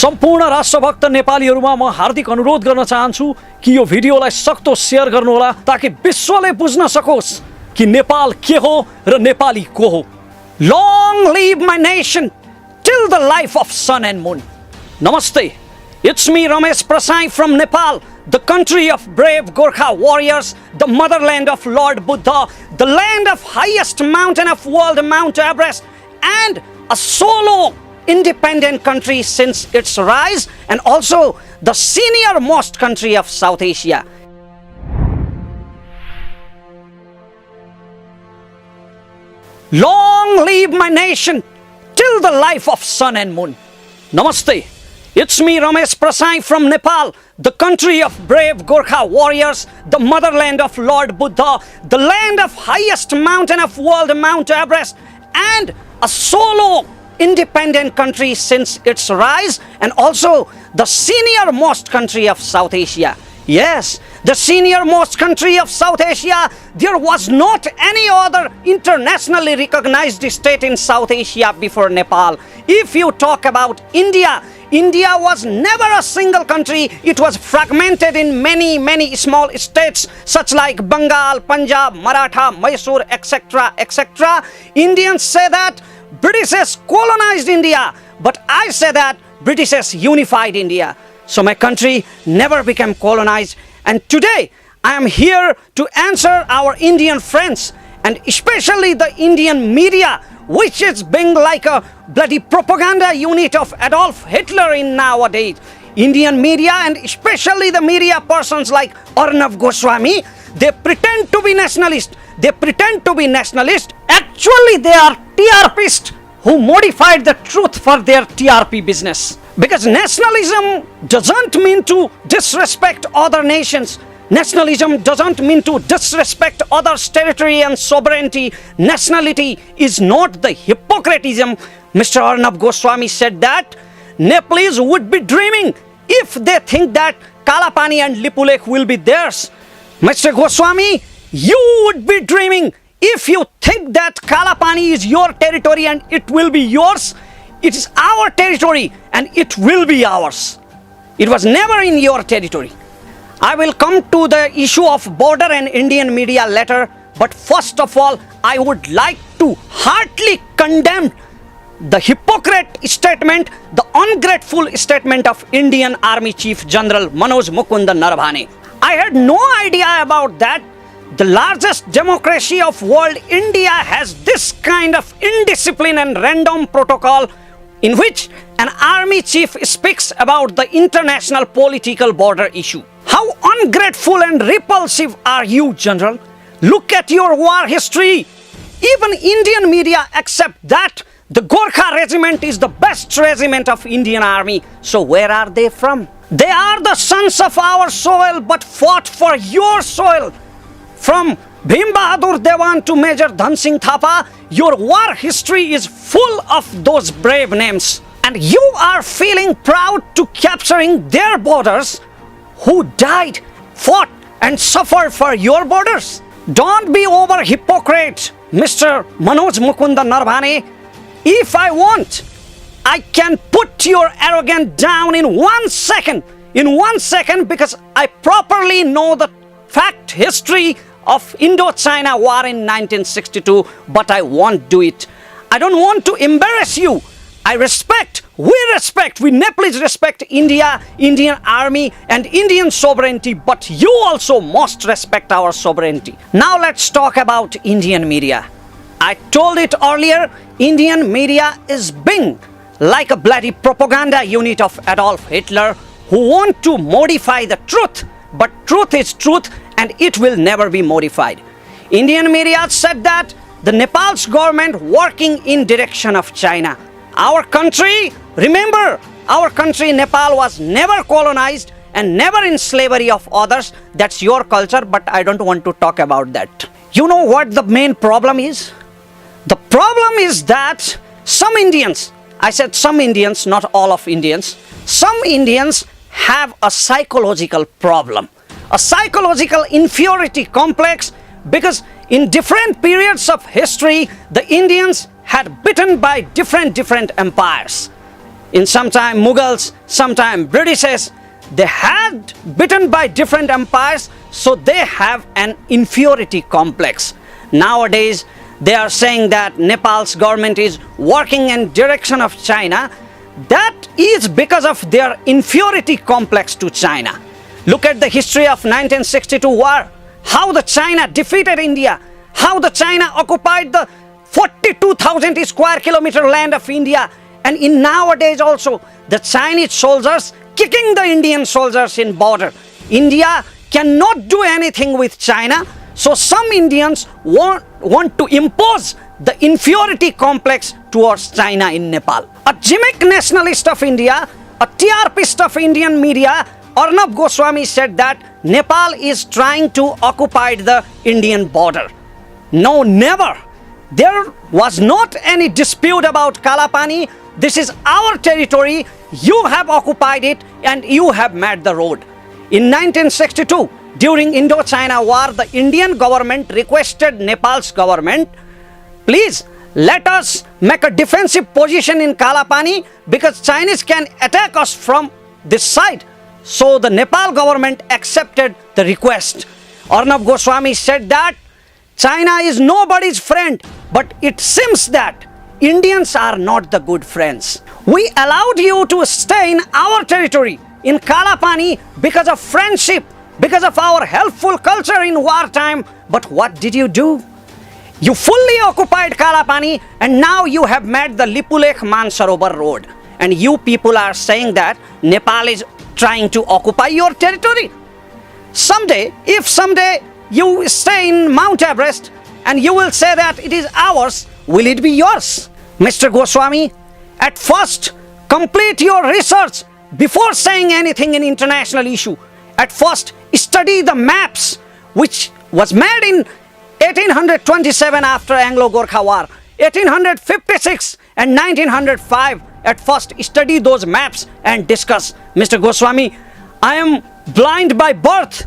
सम्पूर्ण राष्ट्रभक्त नेपालीहरुमा म हार्दिक अनुरोध गर्न चाहन्छु कि यो भिडियोलाई सक्दो शेयर गर्नुहोला ताकि विश्वले बुझ्न सकोस् कि नेपाल के हो र नेपाली को हो। Long live my nation till the life of sun and moon. Namaste. It's me Ramesh prasai from Nepal, the country of brave Gorkha warriors, the motherland of Lord Buddha, the land of highest mountain of world Mount Everest, and a solo independent country since its rise, and also the senior most country of South Asia. Long live my nation till the life of sun and moon. Namaste. It's me Ramesh prasai from Nepal, the country of brave Gorkha warriors, the motherland of Lord Buddha, the land of highest mountain of world Mount Everest, and a solo independent country since its rise, and also the senior most country of South Asia. Yes, the senior most country of South Asia. There was not any other internationally recognized state in South Asia before Nepal. If you talk about India, India was never a single country. It was fragmented in many small states such like Bengal, Punjab, Maratha, Mysore, etc. etc. Indians say that Britishers colonized India, but I say that Britishers unified India. So my country never became colonized, and today I am here to answer our Indian friends and especially the Indian media, which is being like a bloody propaganda unit of Adolf Hitler in nowadays. Indian media and especially the media persons like Arnav Goswami, they pretend to be nationalist. They pretend to be nationalist. Actually, they are TRPists who modified the truth for their TRP business. Because nationalism doesn't mean to disrespect other nations. Nationalism doesn't mean to disrespect others' territory and sovereignty. Nationality is not the hypocritism. Mr. Arnav Goswami said that Nepalese would be dreaming if they think that Kalapani and Lipulekh will be theirs. Mr. Goswami, you would be dreaming if you think that Kalapani is your territory and it will be yours. It is our territory and it will be ours. It was never in your territory. I will come to the issue of border and Indian media later, but first of all, I would like to heartily condemn the hypocrite statement, the ungrateful statement of Indian Army Chief General Manoj Mukund Naravane. I had no idea about that. The largest democracy of world, India, has this kind of indiscipline and random protocol in which an army chief speaks about the international political border issue. How ungrateful and repulsive are you, General? Look at your war history. Even Indian media accept that the Gorkha regiment is the best regiment of Indian army. So where are they from? They are the sons of our soil but fought for your soil. From Bhim Bahadur Dewan to Major Dhan Singh Thapa, your war history is full of those brave names. And you are feeling proud to capturing their borders who died, fought and suffered for your borders. Don't be over hypocrite, Mr. Manoj Mukund Naravane. If I want, I can put your arrogance down in 1 second. In 1 second, because I properly know the fact history of Indo-China war in 1962, but I won't do it. I don't want to embarrass you. I respect, we Nepalese respect India, Indian army and Indian sovereignty, but you also must respect our sovereignty. Now let's talk about Indian media. I told it earlier, Indian media is being like a bloody propaganda unit of Adolf Hitler who want to modify the truth, but truth is truth and it will never be modified. Indian media said that the Nepal's government working in direction of China. Our country, remember, our country Nepal was never colonized and never in slavery of others. That's your culture, but I don't want to talk about that. You know what the main problem is? The problem is that some Indians, I said some Indians, not all of Indians, some Indians have a psychological problem, a psychological inferiority complex, because in different periods of history, the Indians had bitten by different empires. In sometime Mughals, sometime Britishes, they had bitten by different empires, so they have an inferiority complex. Nowadays, they are saying that Nepal's government is working in direction of China. That is because of their inferiority complex to China. Look at the history of 1962 war, how the China defeated India, how the China occupied the 42,000 square kilometer land of India, and in nowadays also the Chinese soldiers kicking the Indian soldiers in border. India cannot do anything with China, so some Indians want to impose the inferiority complex towards China in Nepal. A gimmick nationalist of India, a TRPist of Indian media, Arnab Goswami said that Nepal is trying to occupy the Indian border. No, never. There was not any dispute about Kalapani. This is our territory. You have occupied it and you have made the road. In 1962, during Indo-China war, the Indian government requested Nepal's government, please let us make a defensive position in Kalapani because Chinese can attack us from this side. So the Nepal government accepted the request. Arnab Goswami said that China is nobody's friend, but it seems that Indians are not the good friends. We allowed you to stay in our territory, in Kalapani, because of friendship, because of our helpful culture in wartime. But what did you do? You fully occupied Kalapani and now you have made the Lipulekh Mansarovar road. And you people are saying that Nepal is trying to occupy your territory. Someday, if someday you stay in Mount Everest and you will say that it is ours, will it be yours? Mr. Goswami, at first, complete your research before saying anything in international issue. At first, study the maps which was made in 1827 after Anglo-Gorkha War, 1856 and 1905. At first, study those maps and discuss. Mr. Goswami, I am blind by birth,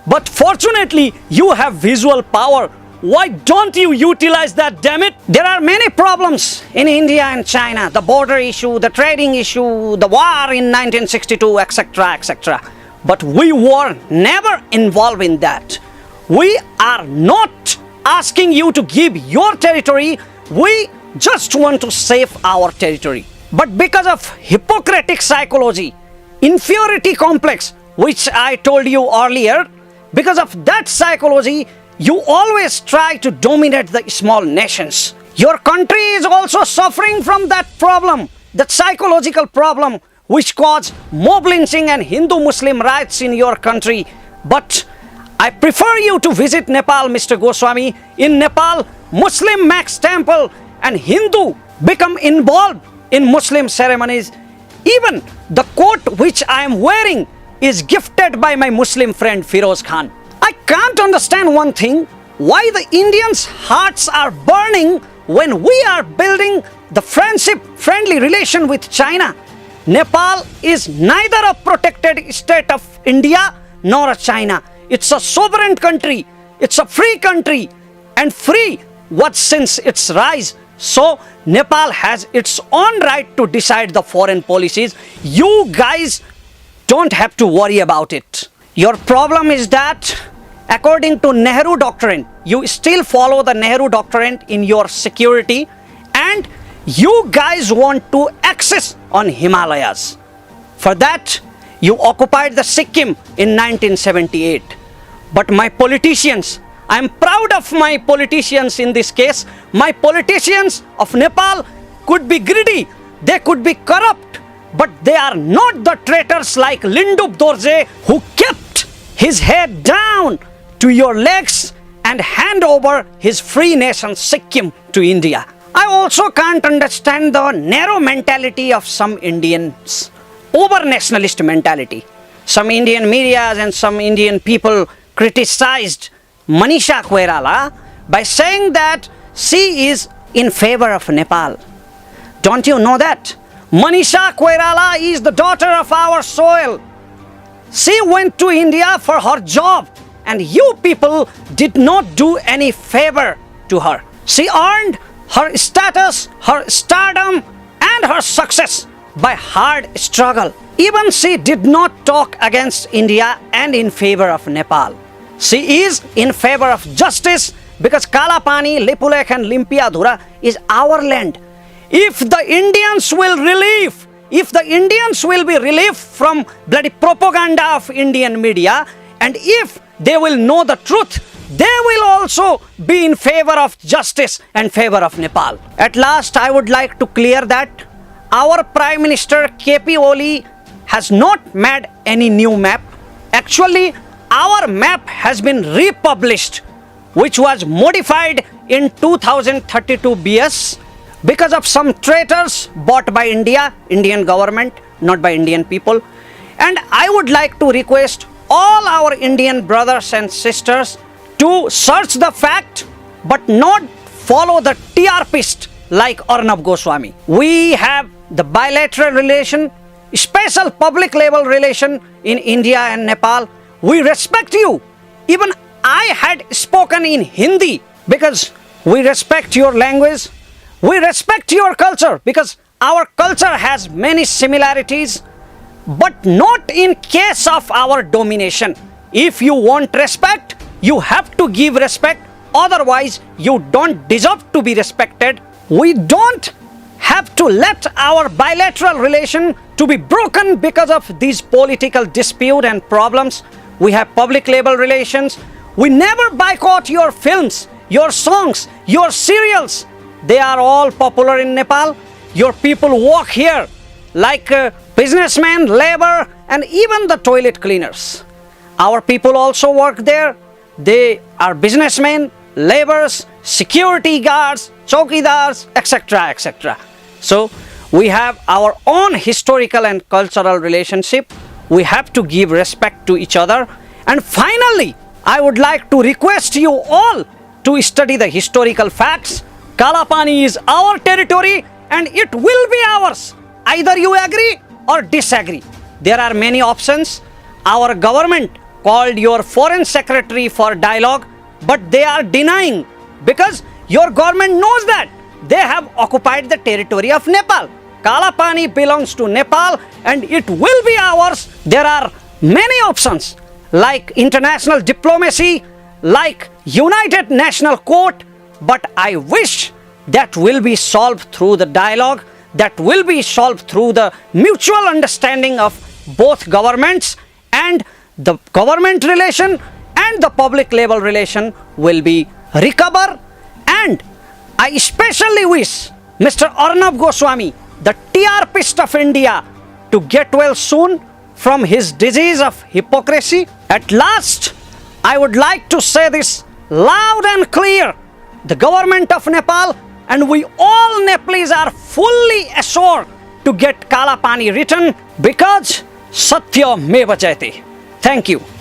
but fortunately, you have visual power. Why don't you utilize that, damn it? There are many problems in India and China. The border issue, the trading issue, the war in 1962, etc., etc. But we were never involved in that. We are not asking you to give your territory. We just want to save our territory. But because of Hippocratic psychology, inferiority complex, which I told you earlier, because of that psychology, you always try to dominate the small nations. Your country is also suffering from that problem, that psychological problem which caused mob lynching and Hindu-Muslim riots in your country. But I prefer you to visit Nepal, Mr. Goswami. In Nepal, Muslim makes temple and Hindu become involved in Muslim ceremonies. Even the coat which I am wearing is gifted by my Muslim friend Firoz Khan. I can't understand one thing, why the Indians' hearts are burning when we are building the friendly relation with China. Nepal is neither a protected state of India nor a China. It's a sovereign country. It's a free country, and free was since its rise. So Nepal has its own right to decide the foreign policies. You guys don't have to worry about it. Your problem is that according to Nehru doctrine, you still follow the Nehru doctrine in your security, and you guys want to access on Himalayas. For that, you occupied the Sikkim in 1978. But my politicians, I am proud of my politicians in this case. My politicians of Nepal could be greedy, they could be corrupt, but they are not the traitors like Lindup Dorje, who kept his head down to your legs and hand over his free nation Sikkim to India. I also can't understand the narrow mentality of some Indians, over-nationalist mentality. Some Indian media and some Indian people criticized Manisha Koirala by saying that she is in favor of Nepal. Don't you know that? Manisha Koirala is the daughter of our soil. She went to India for her job, and you people did not do any favor to her. She earned her status, her stardom, and her success by hard struggle. Even she did not talk against India and in favor of Nepal. She is in favor of justice because Kalapani, Lipulekh and Limpiadhura is our land. If the Indians will be relieved from bloody propaganda of Indian media, and if they will know the truth, they will also be in favor of justice and favor of Nepal. At last, I would like to clear that our Prime Minister KP Oli has not made any new map. Actually, our map has been republished, which was modified in 2032 BS because of some traitors bought by Indian government, not by Indian people. And I would like to request all our Indian brothers and sisters to search the fact but not follow the TRPist like Arnab Goswami. We have the bilateral relation, special public level relation in India and Nepal. We respect you. Even I had spoken in Hindi because we respect your language. We respect your culture because our culture has many similarities, but not in case of our domination. If you want respect, you have to give respect. Otherwise, you don't deserve to be respected. We don't have to let our bilateral relation to be broken because of these political dispute and problems. We have public level relations. We never boycott your films, your songs, your serials. They are all popular in Nepal. Your people walk here like businessmen, labor, and even the toilet cleaners. Our people also work there. They are businessmen, laborers, security guards, chowkidars, etc., etc. So we have our own historical and cultural relationship. We have to give respect to each other. And finally, I would like to request you all to study the historical facts. Kalapani is our territory and it will be ours. Either you agree or disagree. There are many options. Our government called your foreign secretary for dialogue, but they are denying because your government knows that they have occupied the territory of Nepal. Kalapani belongs to Nepal and it will be ours. There are many options like international diplomacy, like United National Court, but I wish that will be solved through the dialogue, that will be solved through the mutual understanding of both governments, and the government relation and the public level relation will be recover. And I especially wish Mr. Arnab Goswami, the TRPist of India, to get well soon from his disease of hypocrisy. At last, I would like to say this loud and clear. The government of Nepal and we all Nepalese are fully assured to get Kalapani written because Satya Meva Jayate. Thank you.